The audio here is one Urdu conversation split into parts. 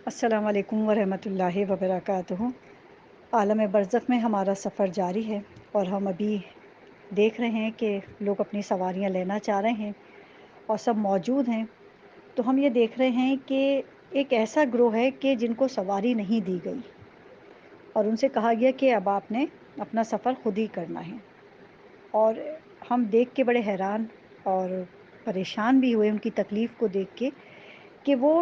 السلام علیکم ورحمۃ اللہ وبرکاتہ۔ عالم برزخ میں ہمارا سفر جاری ہے اور ہم ابھی دیکھ رہے ہیں کہ لوگ اپنی سواریاں لینا چاہ رہے ہیں اور سب موجود ہیں۔ تو ہم یہ دیکھ رہے ہیں کہ ایک ایسا گروہ ہے کہ جن کو سواری نہیں دی گئی اور ان سے کہا گیا کہ اب آپ نے اپنا سفر خود ہی کرنا ہے، اور ہم دیکھ کے بڑے حیران اور پریشان بھی ہوئے ان کی تکلیف کو دیکھ کے کہ وہ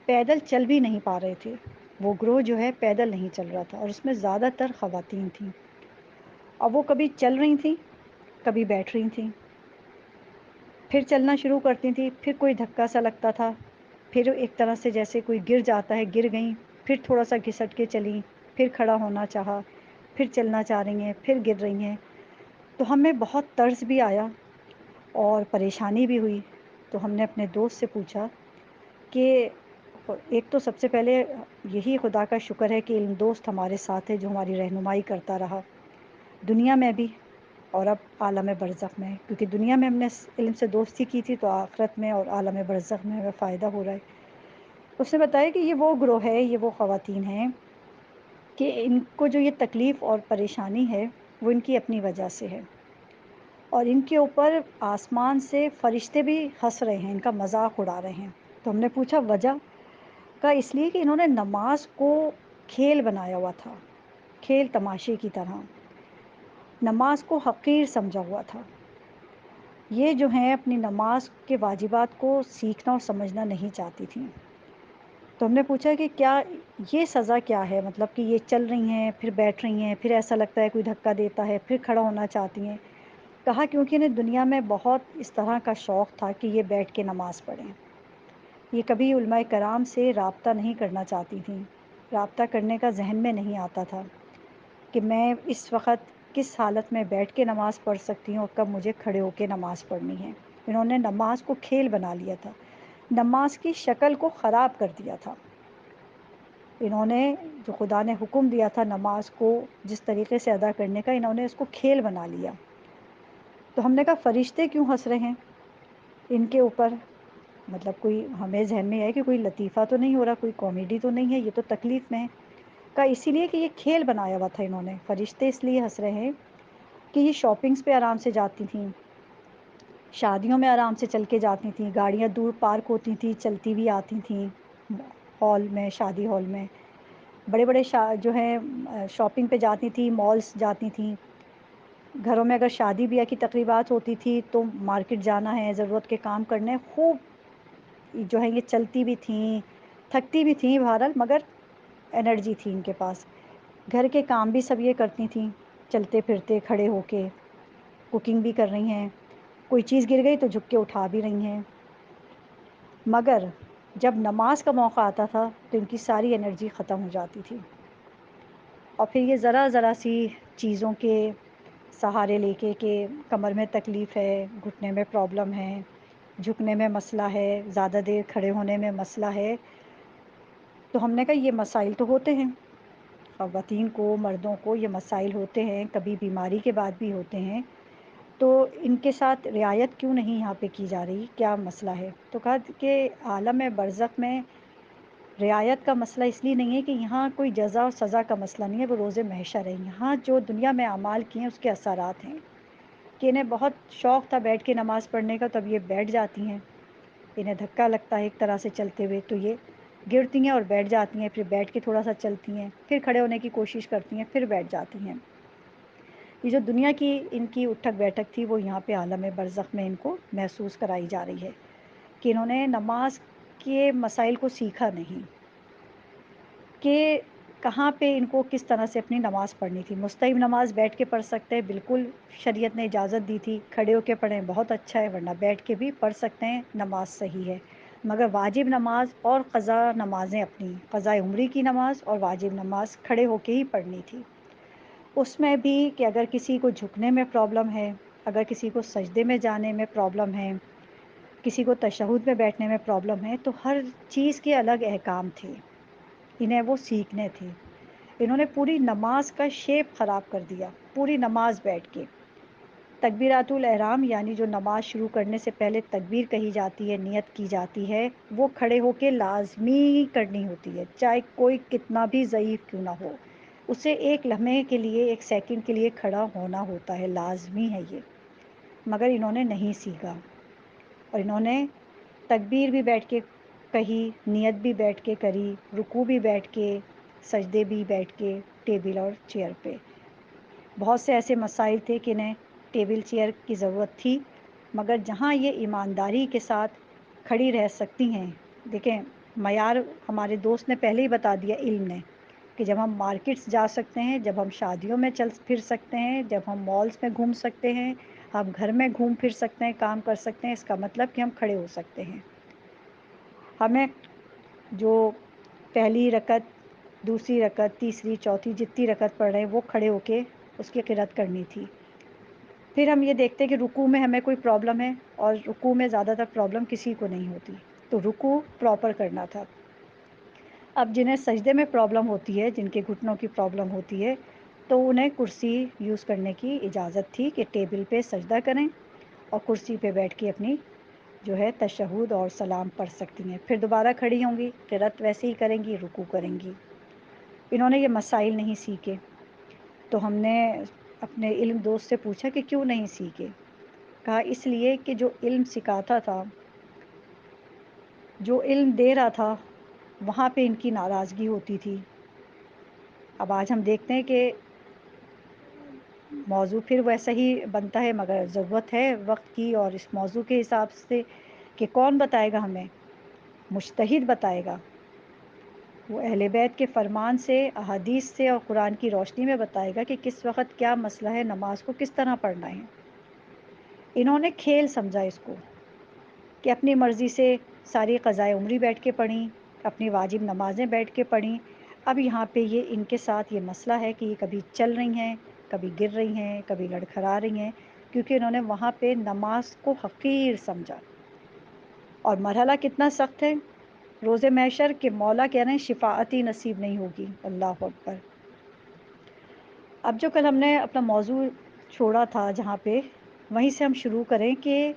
پیدل چل بھی نہیں پا رہے تھے۔ وہ گروہ جو ہے پیدل نہیں چل رہا تھا اور اس میں زیادہ تر خواتین تھیں، اور وہ کبھی چل رہی تھیں، کبھی بیٹھ رہی تھیں، پھر چلنا شروع کرتی تھیں، پھر کوئی دھکا سا لگتا تھا، پھر ایک طرح سے جیسے کوئی گر جاتا ہے، گر گئیں، پھر تھوڑا سا گھسٹ کے چلیں، پھر کھڑا ہونا چاہا، پھر چلنا چاہ رہی ہیں، پھر گر رہی ہیں۔ تو ہمیں بہت طرز بھی آیا اور پریشانی بھی ہوئی۔ تو ہم نے اپنے دوست سے پوچھا کہ ایک تو سب سے پہلے یہی خدا کا شکر ہے کہ علم دوست ہمارے ساتھ ہے جو ہماری رہنمائی کرتا رہا دنیا میں بھی اور اب عالم برزخ میں، کیونکہ دنیا میں ہم نے علم سے دوستی کی تھی تو آخرت میں اور عالم برزخ میں ہمیں فائدہ ہو رہا ہے۔ اس نے بتایا کہ یہ وہ گروہ ہے، یہ وہ خواتین ہیں کہ ان کو جو یہ تکلیف اور پریشانی ہے وہ ان کی اپنی وجہ سے ہے، اور ان کے اوپر آسمان سے فرشتے بھی ہنس رہے ہیں، ان کا مذاق اڑا رہے ہیں۔ تو ہم نے پوچھا وجہ کا، اس لیے کہ انہوں نے نماز کو کھیل بنایا ہوا تھا، کھیل تماشے کی طرح نماز کو حقیر سمجھا ہوا تھا۔ یہ جو ہیں اپنی نماز کے واجبات کو سیکھنا اور سمجھنا نہیں چاہتی تھیں۔ تو ہم نے پوچھا کہ کیا یہ سزا کیا ہے، مطلب کہ یہ چل رہی ہیں، پھر بیٹھ رہی ہیں، پھر ایسا لگتا ہے کوئی دھکا دیتا ہے، پھر کھڑا ہونا چاہتی ہیں۔ کہا کیونکہ انہیں دنیا میں بہت اس طرح کا شوق تھا کہ یہ بیٹھ کے نماز پڑھیں۔ یہ کبھی علماء کرام سے رابطہ نہیں کرنا چاہتی تھیں، رابطہ کرنے کا ذہن میں نہیں آتا تھا کہ میں اس وقت کس حالت میں بیٹھ کے نماز پڑھ سکتی ہوں اور کب مجھے کھڑے ہو کے نماز پڑھنی ہے۔ انہوں نے نماز کو کھیل بنا لیا تھا، نماز کی شکل کو خراب کر دیا تھا۔ انہوں نے جو خدا نے حکم دیا تھا نماز کو جس طریقے سے ادا کرنے کا، انہوں نے اس کو کھیل بنا لیا۔ تو ہم نے کہا فرشتے کیوں ہنس رہے ہیں ان کے اوپر؟ مطلب کوئی ہمیں ذہن میں ہے کہ کوئی لطیفہ تو نہیں ہو رہا، کوئی کامیڈی تو نہیں ہے، یہ تو تکلیف میں ہے۔ کہا اسی لیے کہ یہ کھیل بنایا ہوا تھا انہوں نے۔ فرشتے اس لیے ہنس رہے ہیں کہ یہ شاپنگز پہ آرام سے جاتی تھیں، شادیوں میں آرام سے چل کے جاتی تھیں، گاڑیاں دور پارک ہوتی تھیں، چلتی بھی آتی تھیں، ہال میں، شادی ہال میں بڑے بڑے جو ہیں شاپنگ پہ جاتی تھیں، مالز جاتی تھیں۔ گھروں میں اگر شادی بیاہ کی تقریبات ہوتی تھی تو مارکیٹ جانا ہے، ضرورت کے کام کرنے، خوب جو ہے یہ چلتی بھی تھیں، تھکتی بھی تھیں بہرحال، مگر انرجی تھی ان کے پاس۔ گھر کے کام بھی سب یہ کرتی تھیں، چلتے پھرتے کھڑے ہو کے، کوکنگ بھی کر رہی ہیں، کوئی چیز گر گئی تو جھک کے اٹھا بھی رہی ہیں۔ مگر جب نماز کا موقع آتا تھا تو ان کی ساری انرجی ختم ہو جاتی تھی، اور پھر یہ ذرا ذرا سی چیزوں کے سہارے لے کے کہ کمر میں تکلیف ہے، گھٹنے میں پرابلم ہے، جھکنے میں مسئلہ ہے، زیادہ دیر کھڑے ہونے میں مسئلہ ہے۔ تو ہم نے کہا یہ مسائل تو ہوتے ہیں، خواتین کو، مردوں کو یہ مسائل ہوتے ہیں، کبھی بیماری کے بعد بھی ہوتے ہیں، تو ان کے ساتھ رعایت کیوں نہیں یہاں پہ کی جا رہی، کیا مسئلہ ہے؟ تو کہا کہ عالم برزخ میں رعایت کا مسئلہ اس لیے نہیں ہے کہ یہاں کوئی جزا اور سزا کا مسئلہ نہیں ہے، وہ روز محشر ہے۔ یہاں جو دنیا میں اعمال کیے ہیں اس کے اثرات ہیں کہ انہیں بہت شوق تھا بیٹھ کے نماز پڑھنے کا، تب یہ بیٹھ جاتی ہیں، انہیں دھکا لگتا ہے ایک طرح سے چلتے ہوئے تو یہ گرتی ہیں اور بیٹھ جاتی ہیں، پھر بیٹھ کے تھوڑا سا چلتی ہیں، پھر کھڑے ہونے کی کوشش کرتی ہیں، پھر بیٹھ جاتی ہیں۔ یہ جو دنیا کی ان کی اٹھک بیٹھک تھی وہ یہاں پہ عالم برزخ میں ان کو محسوس کرائی جا رہی ہے کہ انہوں نے نماز کے مسائل کو سیکھا نہیں، کہ کہاں پہ ان کو کس طرح سے اپنی نماز پڑھنی تھی۔ مستحب نماز بیٹھ کے پڑھ سکتے ہیں، بالکل شریعت نے اجازت دی تھی، کھڑے ہو کے پڑھیں بہت اچھا ہے، ورنہ بیٹھ کے بھی پڑھ سکتے ہیں، نماز صحیح ہے۔ مگر واجب نماز اور قضا نمازیں، اپنی قضاء عمری کی نماز اور واجب نماز کھڑے ہو کے ہی پڑھنی تھی۔ اس میں بھی کہ اگر کسی کو جھکنے میں پرابلم ہے، اگر کسی کو سجدے میں جانے میں پرابلم ہے، کسی کو تشہد میں بیٹھنے میں پرابلم ہے، تو ہر چیز کے الگ احکام تھے، انہیں وہ سیکھنے تھے۔ انہوں نے پوری نماز کا شیپ خراب کر دیا، پوری نماز بیٹھ کے تکبیرات الاحرام یعنی جو نماز شروع کرنے سے پہلے تکبیر کہی جاتی ہے، نیت کی جاتی ہے، وہ کھڑے ہو کے لازمی کرنی ہوتی ہے، چاہے کوئی کتنا بھی ضعیف کیوں نہ ہو، اسے ایک لمحے کے لیے، ایک سیکنڈ کے لیے کھڑا ہونا ہوتا ہے، لازمی ہے یہ۔ مگر انہوں نے نہیں سیکھا، اور انہوں نے تکبیر بھی بیٹھ کے کہی، نیت بھی بیٹھ کے کری، رکوع بھی بیٹھ کے، سجدے بھی بیٹھ کے، ٹیبل اور چیئر پہ۔ بہت سے ایسے مسائل تھے کہ انہیں ٹیبل چیئر کی ضرورت تھی، مگر جہاں یہ ایمانداری کے ساتھ کھڑی رہ سکتی ہیں، دیکھیں معیار ہمارے دوست نے پہلے ہی بتا دیا علم نے، کہ جب ہم مارکیٹس جا سکتے ہیں، جب ہم شادیوں میں چل پھر سکتے ہیں، جب ہم مالز میں گھوم سکتے ہیں، ہم گھر میں گھوم پھر سکتے ہیں، کام کر سکتے ہیں، اس کا مطلب کہ ہم کھڑے ہو سکتے ہیں۔ ہمیں جو پہلی رکعت، دوسری رکعت، تیسری، چوتھی، جتنی رکعت پڑھ رہے ہیں وہ کھڑے ہو کے اس کی قرات کرنی تھی۔ پھر ہم یہ دیکھتے ہیں کہ رکوع میں ہمیں کوئی پرابلم ہے، اور رکوع میں زیادہ تر پرابلم کسی کو نہیں ہوتی، تو رکوع پراپر کرنا تھا۔ اب جنہیں سجدے میں پرابلم ہوتی ہے، جن کے گھٹنوں کی پرابلم ہوتی ہے، تو انہیں کرسی یوز کرنے کی اجازت تھی کہ ٹیبل پہ سجدہ کریں اور کرسی پہ بیٹھ کے اپنی جو ہے تشہد اور سلام پڑھ سکتی ہیں، پھر دوبارہ کھڑی ہوں گی، قرات ویسے ہی کریں گی، رکوع کریں گی۔ انہوں نے یہ مسائل نہیں سیکھے، تو ہم نے اپنے علم دوست سے پوچھا کہ کیوں نہیں سیکھے؟ کہا اس لیے کہ جو علم سکھاتا تھا، جو علم دے رہا تھا، وہاں پہ ان کی ناراضگی ہوتی تھی۔ اب آج ہم دیکھتے ہیں کہ موضوع پھر ویسا ہی بنتا ہے، مگر ضرورت ہے وقت کی اور اس موضوع کے حساب سے کہ کون بتائے گا ہمیں؟ مجتہد بتائے گا، وہ اہل بیت کے فرمان سے، احادیث سے اور قرآن کی روشنی میں بتائے گا کہ کس وقت کیا مسئلہ ہے، نماز کو کس طرح پڑھنا ہے۔ انہوں نے کھیل سمجھا اس کو، کہ اپنی مرضی سے ساری قضائے عمری بیٹھ کے پڑھیں، اپنی واجب نمازیں بیٹھ کے پڑھیں۔ اب یہاں پہ یہ ان کے ساتھ یہ مسئلہ ہے کہ یہ کبھی چل رہی ہیں، کبھی گر رہی ہیں، کبھی لڑکھڑا رہی ہیں، کیونکہ انہوں نے وہاں پہ نماز کو حقیر سمجھا۔ اور مرحلہ کتنا سخت ہے روز محشر، کہ مولا کہہ رہے ہیں شفاعت ہی نصیب نہیں ہوگی۔ اللہ اکبر۔ اب جو کل ہم نے اپنا موضوع چھوڑا تھا جہاں پہ، وہیں سے ہم شروع کریں کہ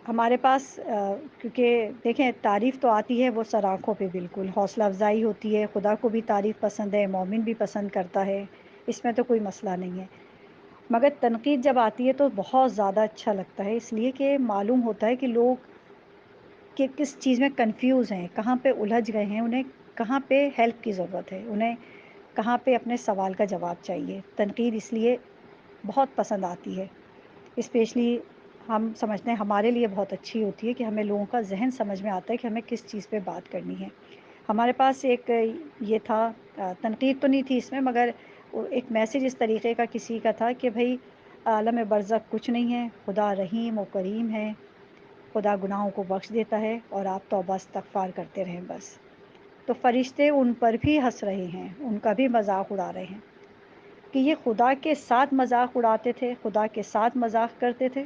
ہمارے پاس کیونکہ دیکھیں تعریف تو آتی ہے وہ سر آنکھوں پہ، بالکل حوصلہ افزائی ہوتی ہے، خدا کو بھی تعریف پسند ہے، مومن بھی پسند کرتا ہے، اس میں تو کوئی مسئلہ نہیں ہے، مگر تنقید جب آتی ہے تو بہت زیادہ اچھا لگتا ہے، اس لیے کہ معلوم ہوتا ہے کہ لوگ کہ کس چیز میں کنفیوز ہیں، کہاں پہ الجھ گئے ہیں، انہیں کہاں پہ ہیلپ کی ضرورت ہے، انہیں کہاں پہ اپنے سوال کا جواب چاہیے۔ تنقید اس لیے بہت پسند آتی ہے، اسپیشلی ہم سمجھتے ہیں ہمارے لیے بہت اچھی ہوتی ہے کہ ہمیں لوگوں کا ذہن سمجھ میں آتا ہے کہ ہمیں کس چیز پہ بات کرنی ہے۔ ہمارے پاس ایک یہ تھا، تنقید تو نہیں تھی اس میں، مگر ایک میسیج اس طریقے کا کسی کا تھا کہ بھائی عالم برزخ کچھ نہیں ہے، خدا رحیم و کریم ہے، خدا گناہوں کو بخش دیتا ہے، اور آپ توبہ استغفار کرتے رہیں بس۔ تو فرشتے ان پر بھی ہنس رہے ہیں، ان کا بھی مذاق اڑا رہے ہیں کہ یہ خدا کے ساتھ مذاق اڑاتے تھے، خدا کے ساتھ مذاق کرتے تھے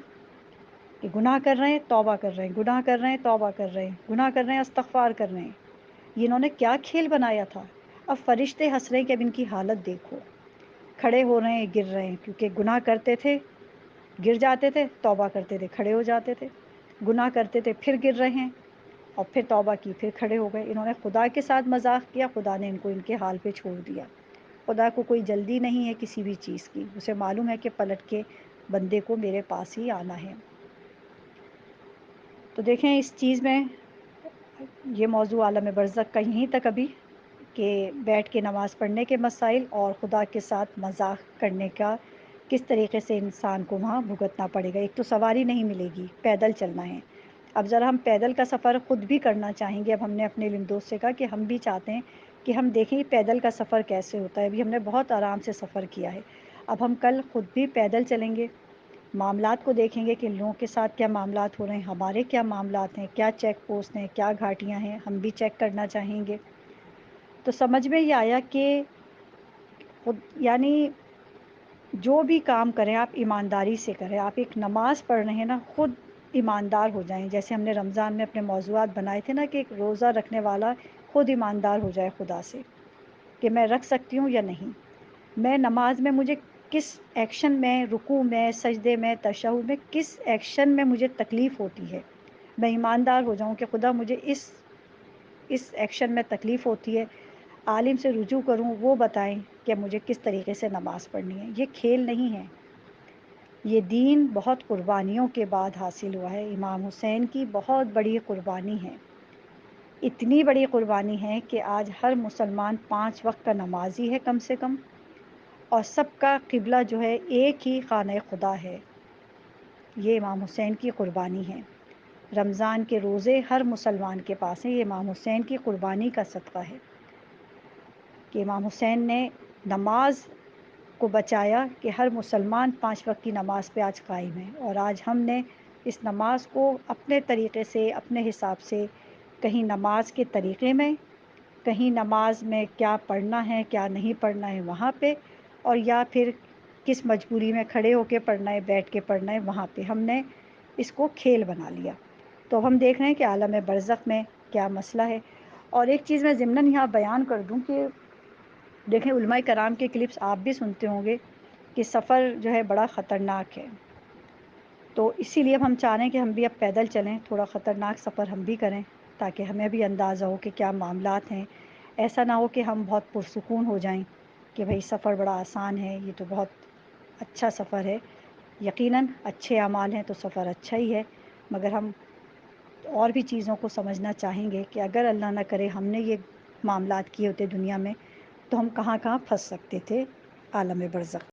کہ گناہ کر رہے ہیں توبہ کر رہے ہیں، گناہ کر رہے ہیں توبہ کر رہے ہیں، گناہ کر رہے ہیں استغفار کر رہے ہیں۔ یہ انہوں نے کیا کھیل بنایا تھا؟ اب فرشتے ہنس رہے ہیں کہ اب ان کی حالت دیکھو، کھڑے ہو رہے ہیں گر رہے ہیں، کیونکہ گناہ کرتے تھے گر جاتے تھے، توبہ کرتے تھے کھڑے ہو جاتے تھے، گناہ کرتے تھے پھر گر رہے ہیں، اور پھر توبہ کی پھر کھڑے ہو گئے۔ انہوں نے خدا کے ساتھ مذاق کیا، خدا نے ان کو ان کے حال پہ چھوڑ دیا۔ خدا کو کوئی جلدی نہیں ہے کسی بھی چیز کی، اسے معلوم ہے کہ پلٹ کے بندے کو میرے پاس ہی آنا ہے۔ تو دیکھیں اس چیز میں یہ موضوع عالم برزخ کا یہیں تک ابھی، کہ بیٹھ کے نماز پڑھنے کے مسائل اور خدا کے ساتھ مذاق کرنے کا کس طریقے سے انسان کو وہاں بھگتنا پڑے گا۔ ایک تو سواری نہیں ملے گی، پیدل چلنا ہے۔ اب ذرا ہم پیدل کا سفر خود بھی کرنا چاہیں گے، اب ہم نے اپنے علم دوست سے کہا کہ ہم بھی چاہتے ہیں کہ ہم دیکھیں پیدل کا سفر کیسے ہوتا ہے، ابھی ہم نے بہت آرام سے سفر کیا ہے، اب ہم کل خود بھی پیدل چلیں گے، معاملات کو دیکھیں گے کہ لوگوں کے ساتھ کیا معاملات ہو رہے ہیں، ہمارے کیا معاملات ہیں، کیا چیک پوسٹ ہیں، کیا گھاٹیاں ہیں، ہم بھی چیک کرنا چاہیں گے۔ تو سمجھ میں یہ آیا کہ خود یعنی جو بھی کام کریں آپ ایمانداری سے کریں۔ آپ ایک نماز پڑھ رہے ہیں نا، خود ایماندار ہو جائیں، جیسے ہم نے رمضان میں اپنے موضوعات بنائے تھے نا کہ ایک روزہ رکھنے والا خود ایماندار ہو جائے خدا سے، کہ میں رکھ سکتی ہوں یا نہیں، میں نماز میں مجھے کس ایکشن میں، رکوع میں، سجدے میں، تشہد میں، کس ایکشن میں مجھے تکلیف ہوتی ہے، میں ایماندار ہو جاؤں کہ خدا مجھے اس ایکشن میں تکلیف ہوتی ہے، عالم سے رجوع کروں، وہ بتائیں کہ مجھے کس طریقے سے نماز پڑھنی ہے۔ یہ کھیل نہیں ہے، یہ دین بہت قربانیوں کے بعد حاصل ہوا ہے۔ امام حسین کی بہت بڑی قربانی ہے، اتنی بڑی قربانی ہے کہ آج ہر مسلمان 5 وقت کا نمازی ہے کم سے کم، اور سب کا قبلہ جو ہے ایک ہی خانہ خدا ہے۔ یہ امام حسین کی قربانی ہے۔ رمضان کے روزے ہر مسلمان کے پاس ہیں، یہ امام حسین کی قربانی کا صدقہ ہے کہ امام حسین نے نماز کو بچایا کہ ہر مسلمان 5 وقت کی نماز پہ آج قائم ہے، اور آج ہم نے اس نماز کو اپنے طریقے سے، اپنے حساب سے، کہیں نماز کے طریقے میں، کہیں نماز میں کیا پڑھنا ہے کیا نہیں پڑھنا ہے وہاں پہ، اور یا پھر کس مجبوری میں کھڑے ہو کے پڑھنا ہے، بیٹھ کے پڑھنا ہے، وہاں پہ ہم نے اس کو کھیل بنا لیا۔ تو ہم دیکھ رہے ہیں کہ عالم برزخ میں کیا مسئلہ ہے۔ اور ایک چیز میں ضمناً یہاں بیان کر دوں کہ دیکھیں علماء کرام کے کلپس آپ بھی سنتے ہوں گے کہ سفر جو ہے بڑا خطرناک ہے، تو اسی لیے اب ہم چاہ رہے ہیں کہ ہم بھی اب پیدل چلیں، تھوڑا خطرناک سفر ہم بھی کریں تاکہ ہمیں بھی اندازہ ہو کہ کیا معاملات ہیں۔ ایسا نہ ہو کہ ہم بہت پرسکون ہو جائیں کہ بھئی سفر بڑا آسان ہے، یہ تو بہت اچھا سفر ہے۔ یقیناً اچھے اعمال ہیں تو سفر اچھا ہی ہے، مگر ہم اور بھی چیزوں کو سمجھنا چاہیں گے کہ اگر اللہ نہ کرے ہم نے یہ معاملات کیے ہوتے دنیا میں تو ہم کہاں کہاں پھنس سکتے تھے عالم برزخ۔